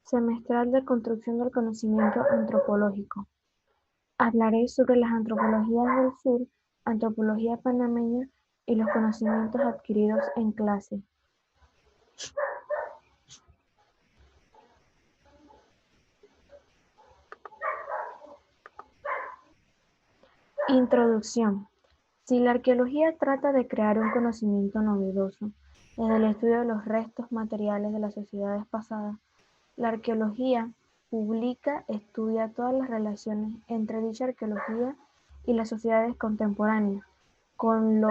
Semestral de Construcción del Conocimiento Antropológico. Hablaré sobre las antropologías del sur, antropología panameña y los conocimientos adquiridos en clase. Introducción. Si la arqueología trata de crear un conocimiento novedoso desde el estudio de los restos materiales de las sociedades pasadas, la arqueología publica, estudia todas las relaciones entre dicha arqueología y las sociedades contemporáneas, con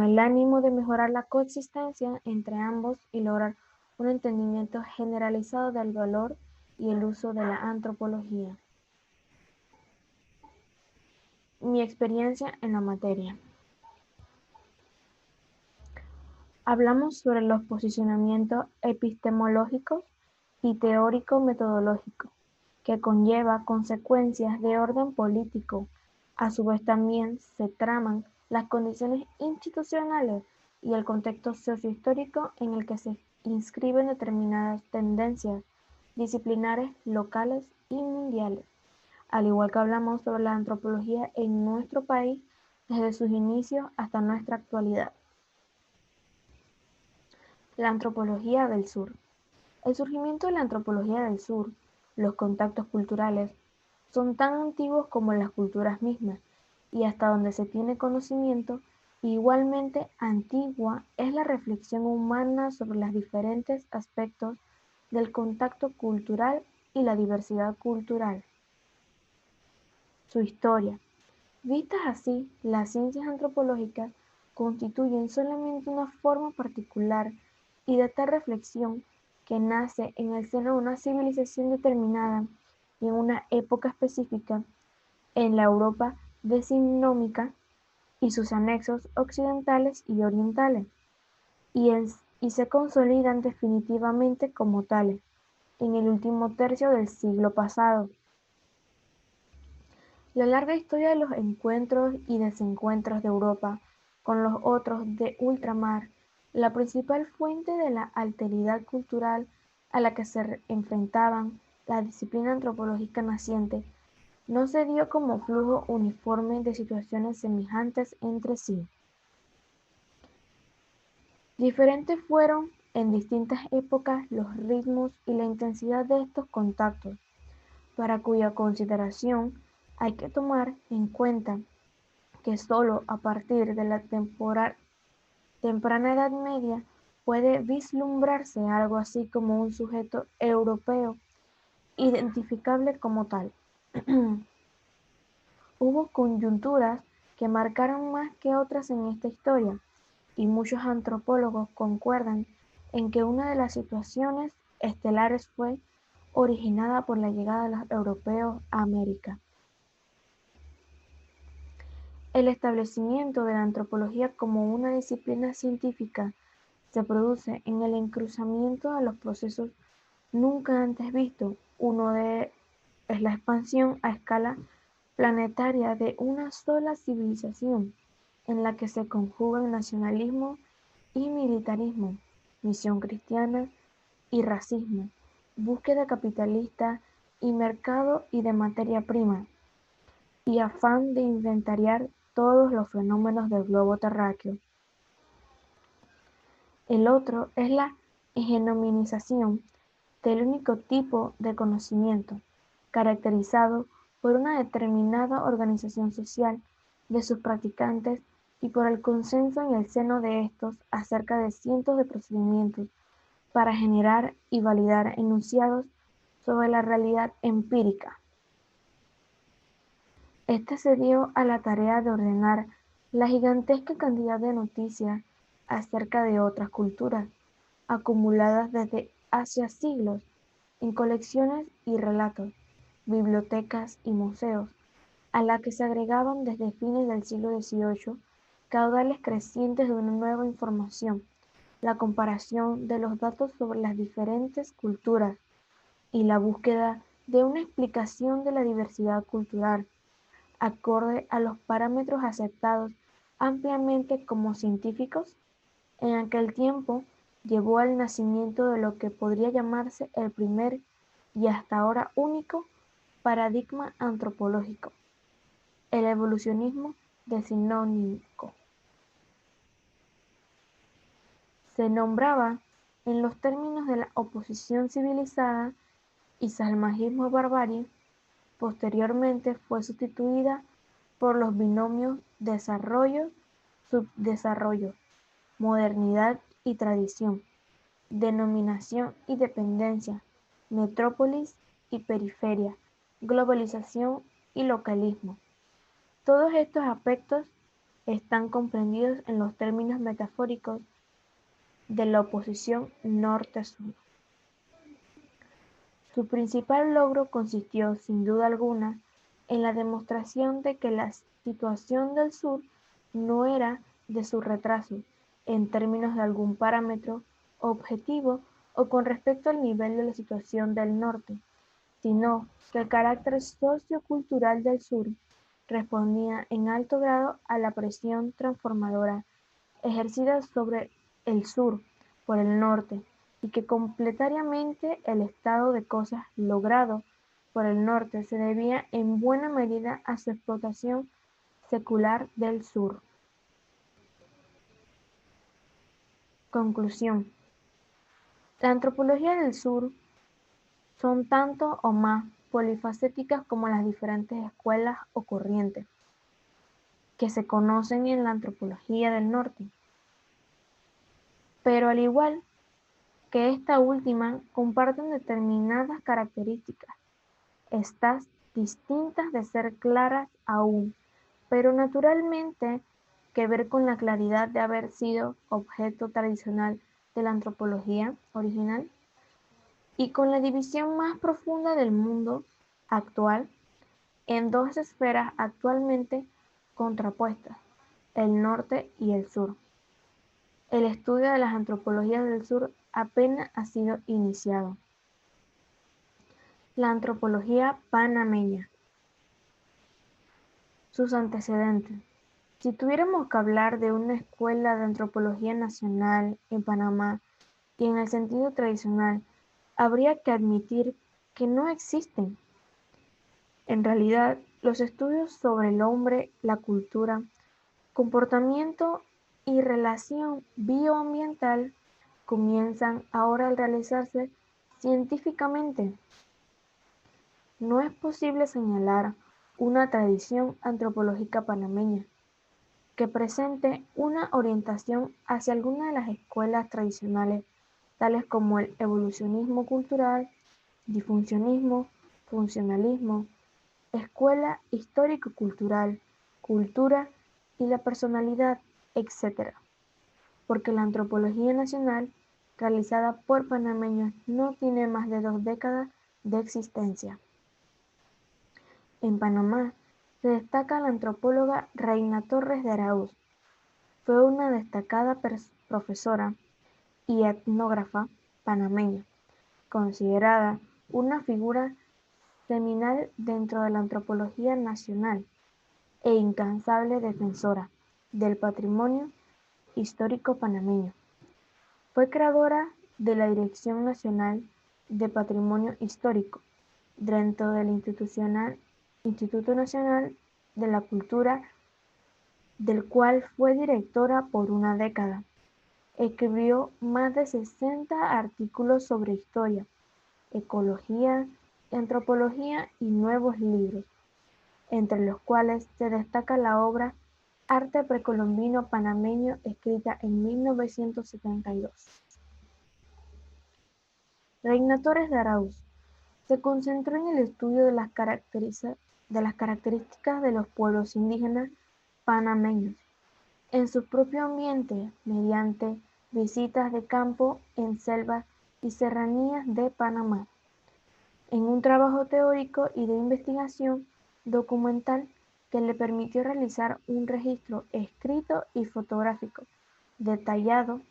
el ánimo de mejorar la coexistencia entre ambos y lograr un entendimiento generalizado del valor y el uso de la antropología. Mi experiencia en la materia. Hablamos sobre los posicionamientos epistemológicos y teórico-metodológicos, que conlleva consecuencias de orden político. A su vez también se traman las condiciones institucionales y el contexto sociohistórico en el que se inscriben determinadas tendencias disciplinares locales y mundiales, al igual que hablamos sobre la antropología en nuestro país desde sus inicios hasta nuestra actualidad. La antropología del sur. El surgimiento de la antropología del sur, los contactos culturales, son tan antiguos como las culturas mismas, y hasta donde se tiene conocimiento, igualmente antigua es la reflexión humana sobre los diferentes aspectos del contacto cultural y la diversidad cultural. Su historia. Vistas así, las ciencias antropológicas constituyen solamente una forma particular y de tal reflexión que nace en el seno de una civilización determinada y en una época específica, en la Europa decimonónica y sus anexos occidentales y orientales, y se consolidan definitivamente como tales en el último tercio del siglo pasado. La larga historia de los encuentros y desencuentros de Europa con los otros de ultramar, la principal fuente de la alteridad cultural a la que se enfrentaban la disciplina antropológica naciente, no se dio como flujo uniforme de situaciones semejantes entre sí. Diferentes fueron en distintas épocas los ritmos y la intensidad de estos contactos, para cuya consideración hay que tomar en cuenta que sólo a partir de la temprana Edad Media puede vislumbrarse algo así como un sujeto europeo identificable como tal. Hubo coyunturas que marcaron más que otras en esta historia, y muchos antropólogos concuerdan en que una de las situaciones estelares fue originada por la llegada de los europeos a América. El establecimiento de la antropología como una disciplina científica se produce en el encruzamiento de los procesos nunca antes vistos. Es la expansión a escala planetaria de una sola civilización, en la que se conjugan nacionalismo y militarismo, misión cristiana y racismo, búsqueda capitalista y mercado y de materia prima, y afán de inventariar todos los fenómenos del globo terráqueo. El otro es la hegemonización del único tipo de conocimiento, caracterizado por una determinada organización social de sus practicantes y por el consenso en el seno de estos acerca de cientos de procedimientos para generar y validar enunciados sobre la realidad empírica. Este se dio a la tarea de ordenar la gigantesca cantidad de noticias acerca de otras culturas, acumuladas desde hace siglos en colecciones y relatos, bibliotecas y museos, a la que se agregaban desde fines del siglo XVIII caudales crecientes de una nueva información, la comparación de los datos sobre las diferentes culturas y la búsqueda de una explicación de la diversidad cultural, acorde a los parámetros aceptados ampliamente como científicos. En aquel tiempo llevó al nacimiento de lo que podría llamarse el primer y hasta ahora único paradigma antropológico, el evolucionismo decimonónico. Se nombraba en los términos de la oposición civilizada y salvajismo-barbarie. Posteriormente fue sustituida por los binomios desarrollo-subdesarrollo, modernidad y tradición, denominación y dependencia, metrópolis y periferia, globalización y localismo. Todos estos aspectos están comprendidos en los términos metafóricos de la oposición norte-sur. Su principal logro consistió, sin duda alguna, en la demostración de que la situación del sur no era de su retraso en términos de algún parámetro objetivo o con respecto al nivel de la situación del norte, sino que el carácter sociocultural del sur respondía en alto grado a la presión transformadora ejercida sobre el sur por el norte, y que completamente el estado de cosas logrado por el norte se debía en buena medida a su explotación secular del sur. Conclusión. La antropología del sur son tanto o más polifacéticas como las diferentes escuelas o corrientes que se conocen en la antropología del norte. Pero al igual que esta última, comparten determinadas características, estas distintas de ser claras aún, pero naturalmente que ver con la claridad de haber sido objeto tradicional de la antropología original, y con la división más profunda del mundo actual en dos esferas actualmente contrapuestas, el norte y el sur. El estudio de las antropologías del sur apenas ha sido iniciado. La antropología panameña. Sus antecedentes. Si tuviéramos que hablar de una escuela de antropología nacional en Panamá y en el sentido tradicional, habría que admitir que no existen. En realidad, los estudios sobre el hombre, la cultura, comportamiento y relación bioambiental comienzan ahora a realizarse científicamente. No es posible señalar una tradición antropológica panameña que presente una orientación hacia alguna de las escuelas tradicionales, tales como el evolucionismo cultural, difusionismo, funcionalismo, escuela histórico-cultural, cultura y la personalidad, etc. Porque la antropología nacional, realizada por panameños, no tiene más de 2 décadas de existencia. En Panamá se destaca la antropóloga Reina Torres de Araúz. Fue una destacada profesora y etnógrafa panameña, considerada una figura seminal dentro de la antropología nacional e incansable defensora del patrimonio histórico panameño. Fue creadora de la Dirección Nacional de Patrimonio Histórico dentro del Instituto Nacional de la Cultura, del cual fue directora por una década. Escribió más de 60 artículos sobre historia, ecología, antropología y nuevos libros, entre los cuales se destaca la obra Arte precolombino panameño, escrita en 1972. Reina Torres de Araúz se concentró en el estudio de las características de los pueblos indígenas panameños en su propio ambiente mediante visitas de campo en selvas y serranías de Panamá, en un trabajo teórico y de investigación documental que le permitió realizar un registro escrito y fotográfico detallado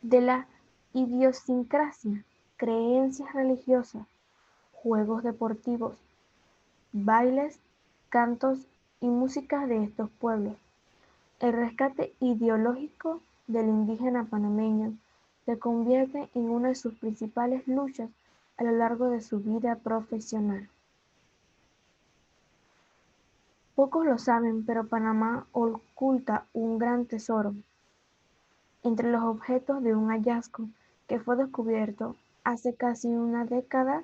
de la idiosincrasia, creencias religiosas, juegos deportivos, bailes, cantos y músicas de estos pueblos. El rescate ideológico del indígena panameño se convierte en una de sus principales luchas a lo largo de su vida profesional. Pocos lo saben, pero Panamá oculta un gran tesoro. Entre los objetos de un hallazgo que fue descubierto hace casi una década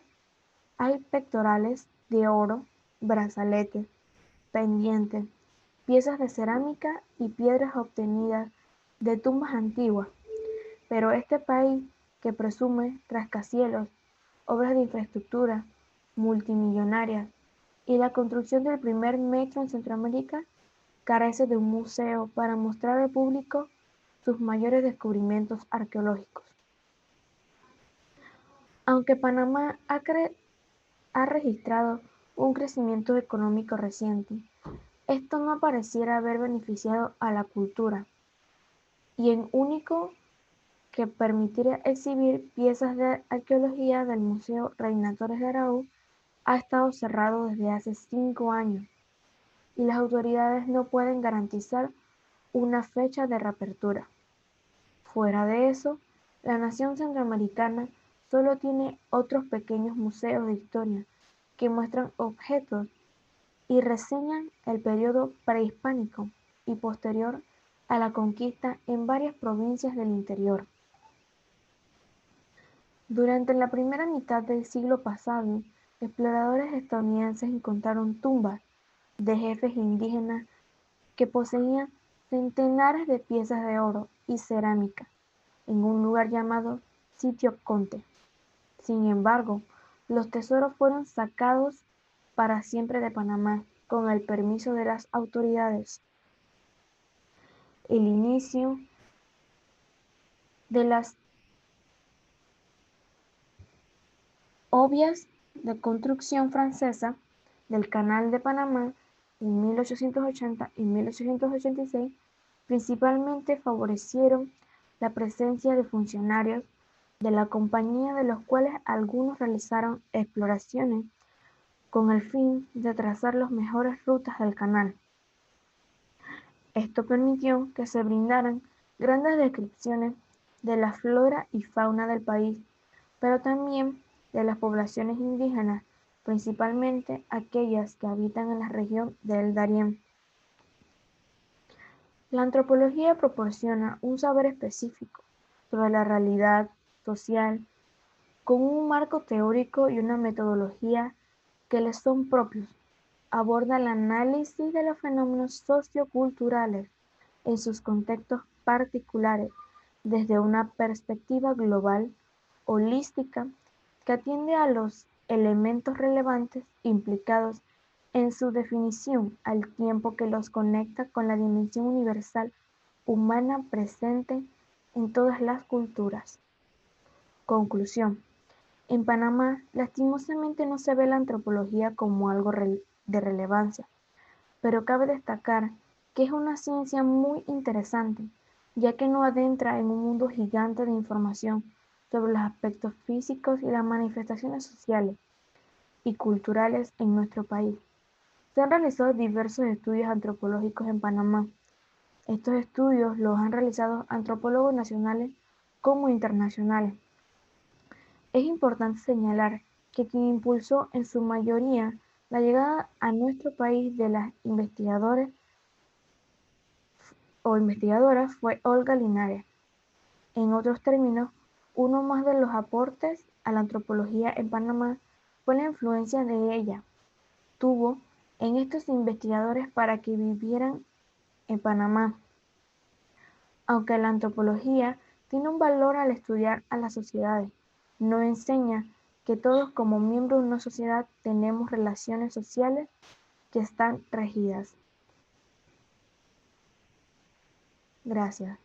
hay pectorales de oro, brazaletes, pendientes, piezas de cerámica y piedras obtenidas de tumbas antiguas. Pero este país, que presume rascacielos, obras de infraestructura multimillonarias y la construcción del primer metro en Centroamérica, carece de un museo para mostrar al público sus mayores descubrimientos arqueológicos. Aunque Panamá ha registrado un crecimiento económico reciente, esto no pareciera haber beneficiado a la cultura, y en único que permitiría exhibir piezas de arqueología del Museo Reina Torres de Araújo ha estado cerrado desde hace 5 años, y las autoridades no pueden garantizar una fecha de reapertura. Fuera de eso, la nación centroamericana solo tiene otros pequeños museos de historia que muestran objetos y reseñan el periodo prehispánico y posterior a la conquista en varias provincias del interior. Durante la primera mitad del siglo pasado, exploradores estadounidenses encontraron tumbas de jefes indígenas que poseían centenares de piezas de oro y cerámica en un lugar llamado Sitio Conte. Sin embargo, los tesoros fueron sacados para siempre de Panamá con el permiso de las autoridades. El inicio de las obras de construcción francesa del Canal de Panamá en 1880 y 1886 principalmente favorecieron la presencia de funcionarios de la compañía, de los cuales algunos realizaron exploraciones con el fin de trazar las mejores rutas del canal. Esto permitió que se brindaran grandes descripciones de la flora y fauna del país, pero también de las poblaciones indígenas, principalmente aquellas que habitan en la región del Darién. La antropología proporciona un saber específico sobre la realidad social, con un marco teórico y una metodología que les son propios. Aborda el análisis de los fenómenos socioculturales en sus contextos particulares desde una perspectiva global, holística, que atiende a los elementos relevantes implicados en su definición, al tiempo que los conecta con la dimensión universal humana presente en todas las culturas. Conclusión. En Panamá, lastimosamente no se ve la antropología como algo de relevancia, pero cabe destacar que es una ciencia muy interesante, ya que nos adentra en un mundo gigante de información sobre los aspectos físicos y las manifestaciones sociales y culturales en nuestro país. Se han realizado diversos estudios antropológicos en Panamá. Estos estudios los han realizado antropólogos nacionales como internacionales. Es importante señalar que quien impulsó en su mayoría la llegada a nuestro país de las investigadores o investigadoras fue Olga Linares. En otros términos, uno más de los aportes a la antropología en Panamá fue la influencia de ella tuvo en estos investigadores para que vivieran en Panamá. Aunque la antropología tiene un valor al estudiar a las sociedades, no enseña que todos como miembros de una sociedad tenemos relaciones sociales que están regidas. Gracias.